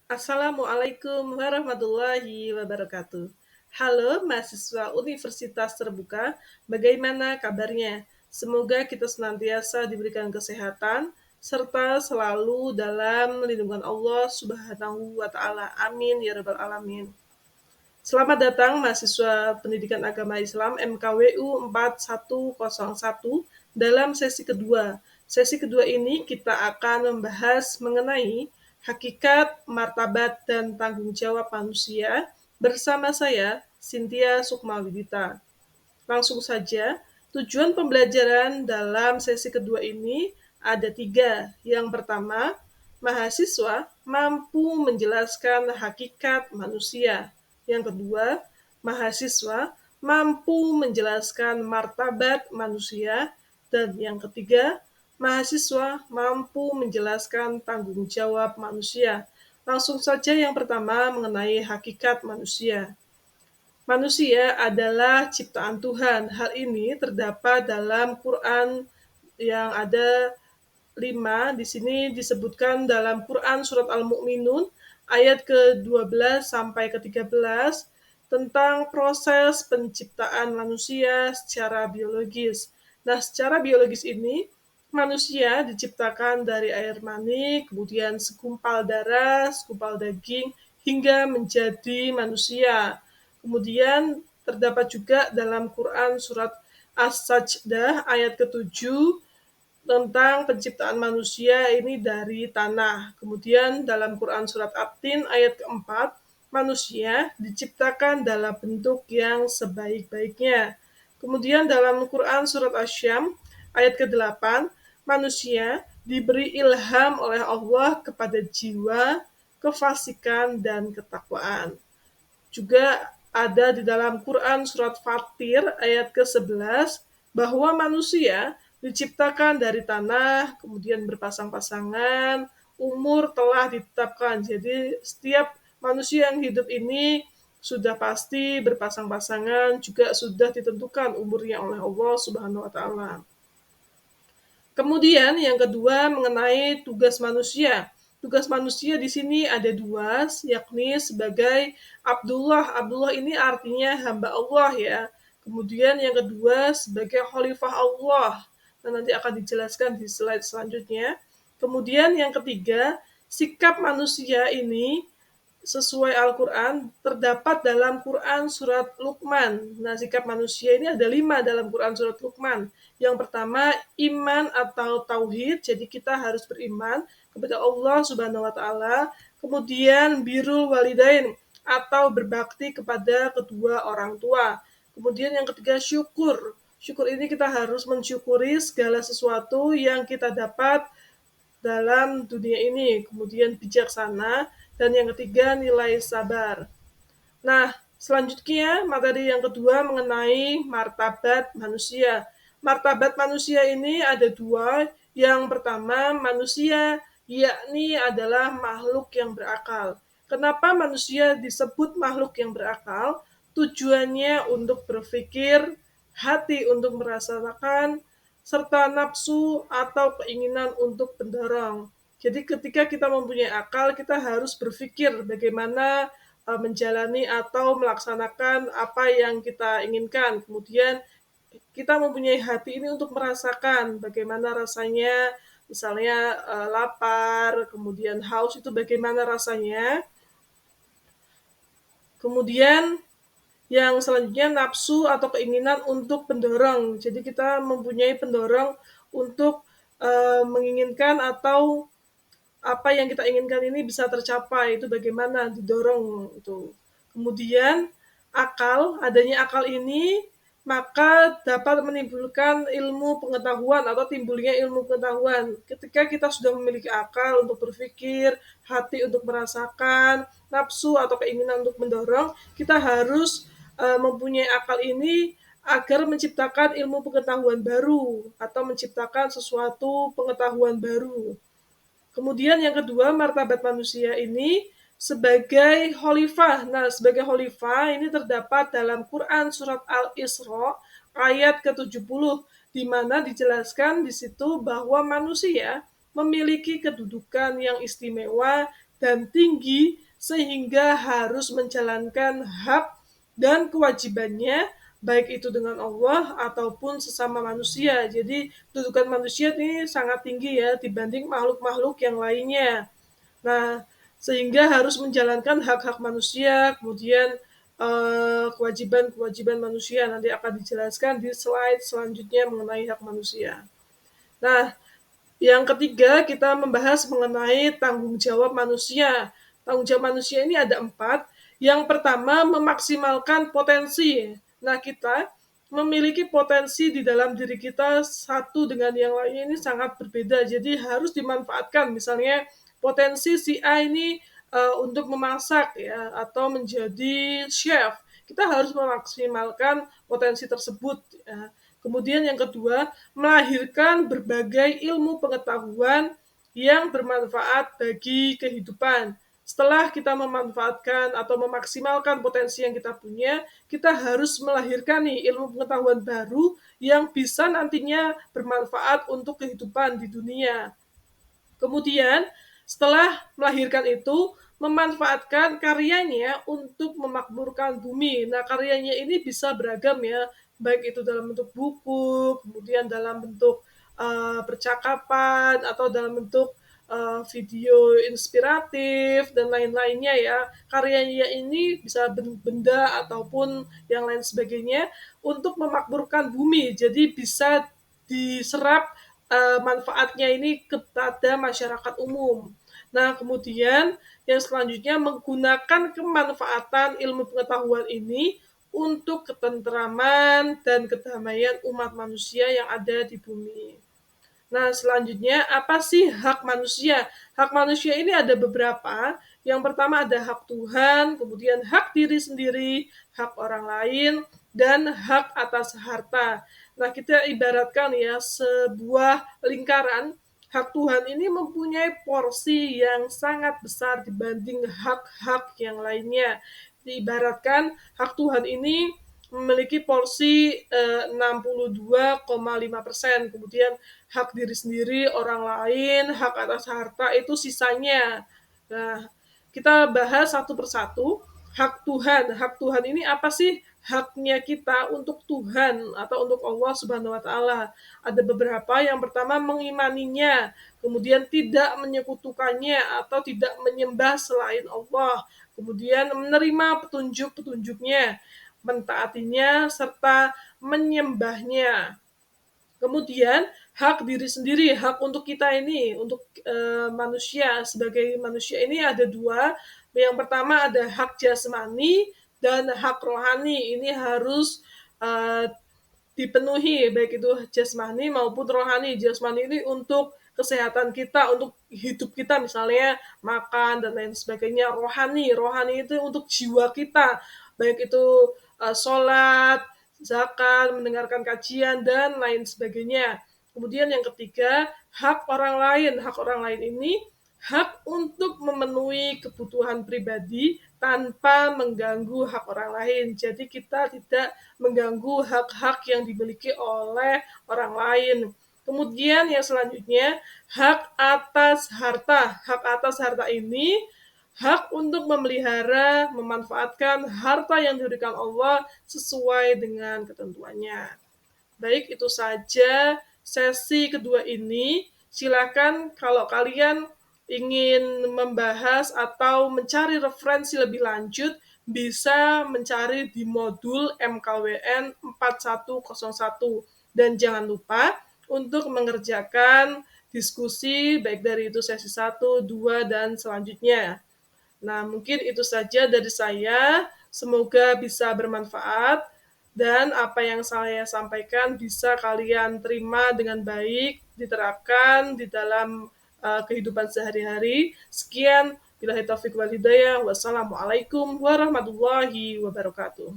Assalamualaikum warahmatullahi wabarakatuh. Halo mahasiswa Universitas Terbuka, bagaimana kabarnya? Semoga kita senantiasa diberikan kesehatan serta selalu dalam lindungan Allah Subhanahu wa taala. Amin ya rabbal alamin. Selamat datang mahasiswa Pendidikan Agama Islam MKWU 4101 dalam sesi kedua. Sesi kedua ini kita akan membahas mengenai hakikat, martabat, dan tanggung jawab manusia bersama saya, Cynthia Sukmawidita. Langsung saja, tujuan pembelajaran dalam sesi kedua ini ada 3. Yang pertama, mahasiswa mampu menjelaskan hakikat manusia. Yang kedua, mahasiswa mampu menjelaskan martabat manusia. Dan yang ketiga, mahasiswa mampu menjelaskan tanggung jawab manusia. Langsung saja yang pertama mengenai hakikat manusia. Manusia adalah ciptaan Tuhan. Hal ini terdapat dalam Quran yang ada 5. Di sini disebutkan dalam Quran surat Al-Mu'minun ayat ke-12 sampai ke-13 tentang proses penciptaan manusia secara biologis. Nah, secara biologis ini manusia diciptakan dari air mani, kemudian segumpal darah, segumpal daging, hingga menjadi manusia. Kemudian terdapat juga dalam Quran surat As-Sajdah ayat ke-7 tentang penciptaan manusia ini dari tanah. Kemudian dalam Quran surat At-Tin ayat ke-4, manusia diciptakan dalam bentuk yang sebaik-baiknya. Kemudian dalam Quran surat Asy-Syam ayat ke-8, manusia diberi ilham oleh Allah kepada jiwa, kefasikan, dan ketakwaan. Juga ada di dalam Quran surat Fatir ayat ke-11 bahwa manusia diciptakan dari tanah, kemudian berpasang-pasangan, umur telah ditetapkan. Jadi setiap manusia yang hidup ini sudah pasti berpasang-pasangan, juga sudah ditentukan umurnya oleh Allah Subhanahu wa taala. Kemudian yang kedua mengenai tugas manusia. Tugas manusia di sini ada 2, yakni sebagai Abdullah. Abdullah ini artinya hamba Allah ya. Kemudian yang kedua sebagai khalifah Allah. Nah, nanti akan dijelaskan di slide selanjutnya. Kemudian yang ketiga, sikap manusia ini sesuai Al-Quran terdapat dalam Quran surat Luqman. Nah, sikap manusia ini ada 5 dalam Quran surat Luqman. Yang pertama, iman atau tauhid. Jadi kita harus beriman kepada Allah Subhanahu wa taala. Kemudian birrul walidain atau berbakti kepada kedua orang tua. Kemudian yang ketiga, syukur. Syukur ini kita harus mensyukuri segala sesuatu yang kita dapat dalam dunia ini. Kemudian bijaksana. Dan yang ketiga, nilai sabar. Nah, selanjutnya materi yang kedua mengenai martabat manusia. Martabat manusia ini ada 2. Yang pertama, manusia yakni adalah makhluk yang berakal. Kenapa manusia disebut makhluk yang berakal? Tujuannya untuk berpikir, hati untuk merasakan, serta nafsu atau keinginan untuk mendorong. Jadi ketika kita mempunyai akal, kita harus berpikir bagaimana menjalani atau melaksanakan apa yang kita inginkan. Kemudian kita mempunyai hati ini untuk merasakan bagaimana rasanya, misalnya lapar, kemudian haus itu bagaimana rasanya. Kemudian yang selanjutnya nafsu atau keinginan untuk pendorong. Jadi kita mempunyai pendorong untuk menginginkan atau apa yang kita inginkan ini bisa tercapai, itu bagaimana didorong itu. Kemudian adanya akal ini maka dapat menimbulkan ilmu pengetahuan atau timbulnya ilmu pengetahuan. Ketika kita sudah memiliki akal untuk berpikir, hati untuk merasakan, nafsu atau keinginan untuk mendorong, kita harus mempunyai akal ini agar menciptakan ilmu pengetahuan baru atau menciptakan sesuatu pengetahuan baru. Kemudian yang kedua, martabat manusia ini sebagai khalifah. Nah, sebagai khalifah ini terdapat dalam Quran surat Al-Isra ayat ke-70 di mana dijelaskan di situ bahwa manusia memiliki kedudukan yang istimewa dan tinggi sehingga harus menjalankan hak dan kewajibannya baik itu dengan Allah ataupun sesama manusia. Jadi kedudukan manusia ini sangat tinggi ya dibanding makhluk-makhluk yang lainnya. Nah, sehingga harus menjalankan hak-hak manusia, kemudian kewajiban-kewajiban manusia nanti akan dijelaskan di slide selanjutnya mengenai hak manusia. Nah, yang ketiga kita membahas mengenai tanggung jawab manusia. Tanggung jawab manusia ini ada 4. Yang pertama, memaksimalkan potensi. Nah, kita memiliki potensi di dalam diri kita satu dengan yang lainnya ini sangat berbeda. Jadi harus dimanfaatkan. Misalnya potensi si A ini untuk memasak ya atau menjadi chef. Kita harus memaksimalkan potensi tersebut ya. Kemudian yang kedua, melahirkan berbagai ilmu pengetahuan yang bermanfaat bagi kehidupan. Setelah kita memanfaatkan atau memaksimalkan potensi yang kita punya, kita harus melahirkan nih ilmu pengetahuan baru yang bisa nantinya bermanfaat untuk kehidupan di dunia. Kemudian, setelah melahirkan itu, memanfaatkan karyanya untuk memakmurkan bumi. Nah, karyanya ini bisa beragam ya, baik itu dalam bentuk buku, kemudian dalam bentuk percakapan, atau dalam bentuk video inspiratif, dan lain-lainnya ya. Karyanya ini bisa benda ataupun yang lain sebagainya untuk memakmurkan bumi. Jadi bisa diserap manfaatnya ini kepada masyarakat umum. Nah, kemudian yang selanjutnya menggunakan kemanfaatan ilmu pengetahuan ini untuk ketentraman dan kedamaian umat manusia yang ada di bumi. Nah, selanjutnya apa sih hak manusia? Hak manusia ini ada beberapa. Yang pertama ada hak Tuhan, kemudian hak diri sendiri, hak orang lain, dan hak atas harta. Nah, kita ibaratkan ya sebuah lingkaran. Hak Tuhan ini mempunyai porsi yang sangat besar dibanding hak-hak yang lainnya. Diibaratkan hak Tuhan ini memiliki porsi 62,5%. Kemudian hak diri sendiri, orang lain, hak atas harta itu sisanya. Nah, kita bahas satu persatu. Hak Tuhan. Hak Tuhan ini apa sih? Haknya kita untuk Tuhan atau untuk Allah Subhanahu wa taala. Ada beberapa. Yang pertama mengimaninya, kemudian tidak menyekutukannya atau tidak menyembah selain Allah. Kemudian menerima petunjuk-petunjuknya, mentaatinya serta menyembahnya. Kemudian hak diri sendiri, hak untuk kita ini, untuk manusia sebagai manusia ini ada 2. Yang pertama ada hak jasmani dan hak rohani. Ini harus dipenuhi baik itu jasmani maupun rohani. Jasmani ini untuk kesehatan kita, untuk hidup kita misalnya makan dan lain sebagainya. Rohani itu untuk jiwa kita, baik itu sholat, zakat, mendengarkan kajian, dan lain sebagainya. Kemudian yang ketiga, hak orang lain. Hak orang lain ini hak untuk memenuhi kebutuhan pribadi tanpa mengganggu hak orang lain. Jadi kita tidak mengganggu hak-hak yang dimiliki oleh orang lain. Kemudian yang selanjutnya, hak atas harta. Hak atas harta ini hak untuk memelihara, memanfaatkan harta yang diberikan Allah sesuai dengan ketentuannya. Baik, itu saja sesi kedua ini. Silakan kalau kalian ingin membahas atau mencari referensi lebih lanjut, bisa mencari di modul MKWN 4101. Dan jangan lupa untuk mengerjakan diskusi baik dari itu sesi 1, 2, dan selanjutnya. Nah, mungkin itu saja dari saya. Semoga bisa bermanfaat dan apa yang saya sampaikan bisa kalian terima dengan baik, diterapkan di dalam kehidupan sehari-hari. Sekian, billahi taufiq wal hidayah. Wassalamualaikum warahmatullahi wabarakatuh.